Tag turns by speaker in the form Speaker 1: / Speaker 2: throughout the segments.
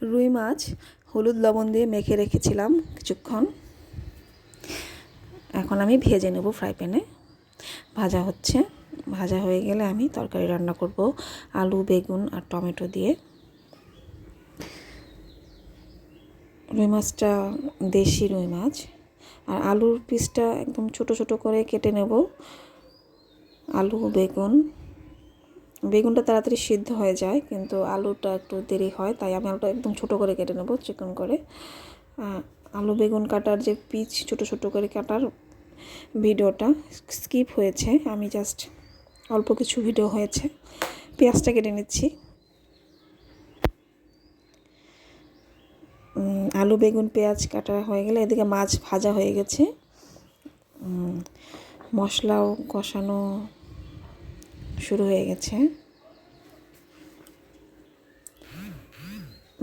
Speaker 1: রুই মাছ হলুদ লবণ দিয়ে মেখে রেখেছিলাম কিছুক্ষণ। এখন আমি ভেজে নেব ফ্রাই প্যানে। ভাজা হচ্ছে, ভাজা হয়ে গেলে আমি তরকারি রান্না করব আলু বেগুন আর টমেটো দিয়ে। রুই মাছটা দেশি রুই মাছ, আর আলুর পিসটা একদম ছোট ছোট করে কেটে নেব। আলু বেগুনটা তাড়াতাড়ি সিদ্ধ হয়ে যায়, কিন্তু আলুটা একটু দেরি হয়, তাই আমি আলুটা একদম ছোট করে কেটে নেব চিকন করে। আলু বেগুন কাটার যে পিস ছোট ছোট করে কাটার ভিডিওটা স্কিপ হয়েছে, আমি জাস্ট অল্প কিছু ভিডিও হয়েছে। পেঁয়াজটা কেটে নিচ্ছি। আলু বেগুন পেঁয়াজ কাটা হয়ে গেলে এদিকে মাছ ভাজা হয়ে গেছে। মশলাও কষানো শুরু হয়ে গেছে।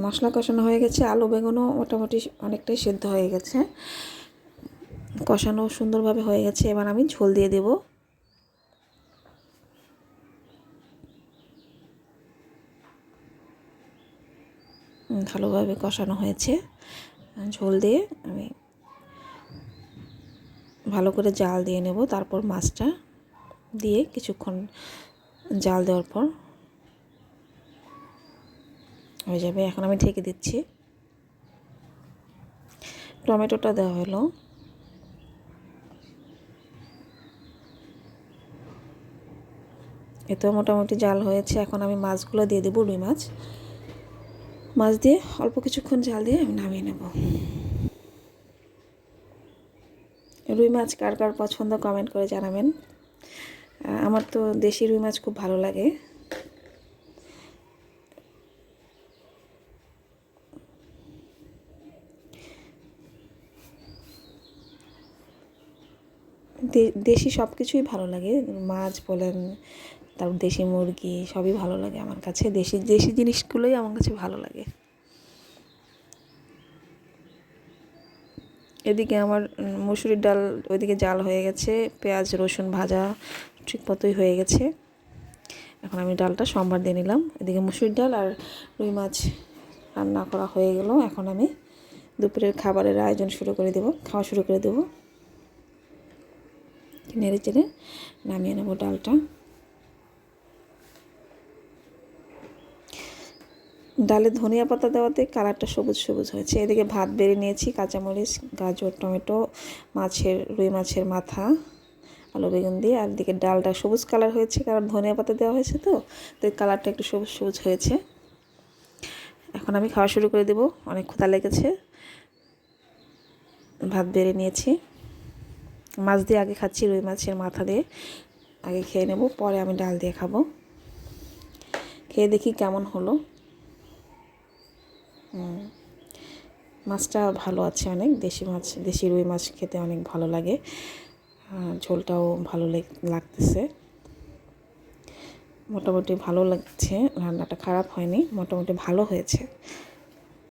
Speaker 1: মশলা কষানো হয়ে গেছে, আলু বেগুনও মোটামুটি অনেকটাই সিদ্ধ হয়ে গেছে, কষানো সুন্দরভাবে হয়ে গেছে। এবার আমি ঝোল দিয়ে দেব। ভালোভাবে কষানো হয়েছে, ঝোল দিয়ে আমি ভালো করে জাল দিয়ে নেব। তারপর মাছটা দিয়ে কিছুক্ষণ জাল দেওয়ার পর হয়ে যাবে। এখন আমি ঢেকে দিচ্ছি। টমেটোটা দেওয়া হলো। এতেও মোটামুটি জাল হয়েছে। এখন আমি মাছগুলো দিয়ে দেবো। রুই মাছ দিয়ে অল্প কিছুক্ষণ জাল দিয়ে আমি নামিয়ে নেব। রুই মাছ কার কার পছন্দ কমেন্ট করে জানাবেন। আমার তো দেশি রুই মাছ খুব ভালো লাগে। দেশি সব কিছুই ভালো লাগে, মাছ বলেন, তারপর দেশি মুরগি সবই ভালো লাগে আমার কাছে। দেশি জিনিসগুলোই আমার কাছে ভালো লাগে। এদিকে আমার মুসুরির ডাল ওইদিকে জাল হয়ে গেছে, পেঁয়াজ রসুন ভাজা ঠিক মতোই হয়ে গেছে। এখন আমি ডালটা সম্বার দিয়ে নিলাম। এদিকে মুসুরির ডাল আর রুই মাছ রান্না করা হয়ে গেল। এখন আমি দুপুরের খাবারের আয়োজন খাওয়া শুরু করে দেবো। নেড়ে চেড়ে নামিয়ে নেব ডালটা। ডালে ধনিয়া পাতা দেওয়াতে কালারটা সবুজ সবুজ হয়েছে। এদিকে ভাত বেড়ে নিয়েছি, কাঁচামরিচ গাজর টমেটো রুই মাছের মাথা আলু বেগুন দিয়ে। আর এদিকে ডালটা সবুজ কালার হয়েছে, কারণ ধনিয়া পাতা দেওয়া হয়েছে, তো কালারটা একটু সবুজ সবুজ হয়েছে। এখন আমি খাওয়া শুরু করে দেবো, অনেক ক্ষুধা লেগেছে। ভাত বেড়ে নিয়েছি, মাছ দিয়ে আগে খাচ্ছি, রুই মাছের মাথা দিয়ে আগে খেয়ে নেব, পরে আমি ডাল দিয়ে খাবো। খেয়ে দেখি কেমন হলো। মাছটা ভালো আছে অনেক। দেশি রুই মাছ খেতে অনেক ভালো লাগে। ঝোলটাও ভালো লাগতেছে, মোটামুটি ভালো লাগছে। রান্নাটা খারাপ হয়নি, মোটামুটি ভালো হয়েছে।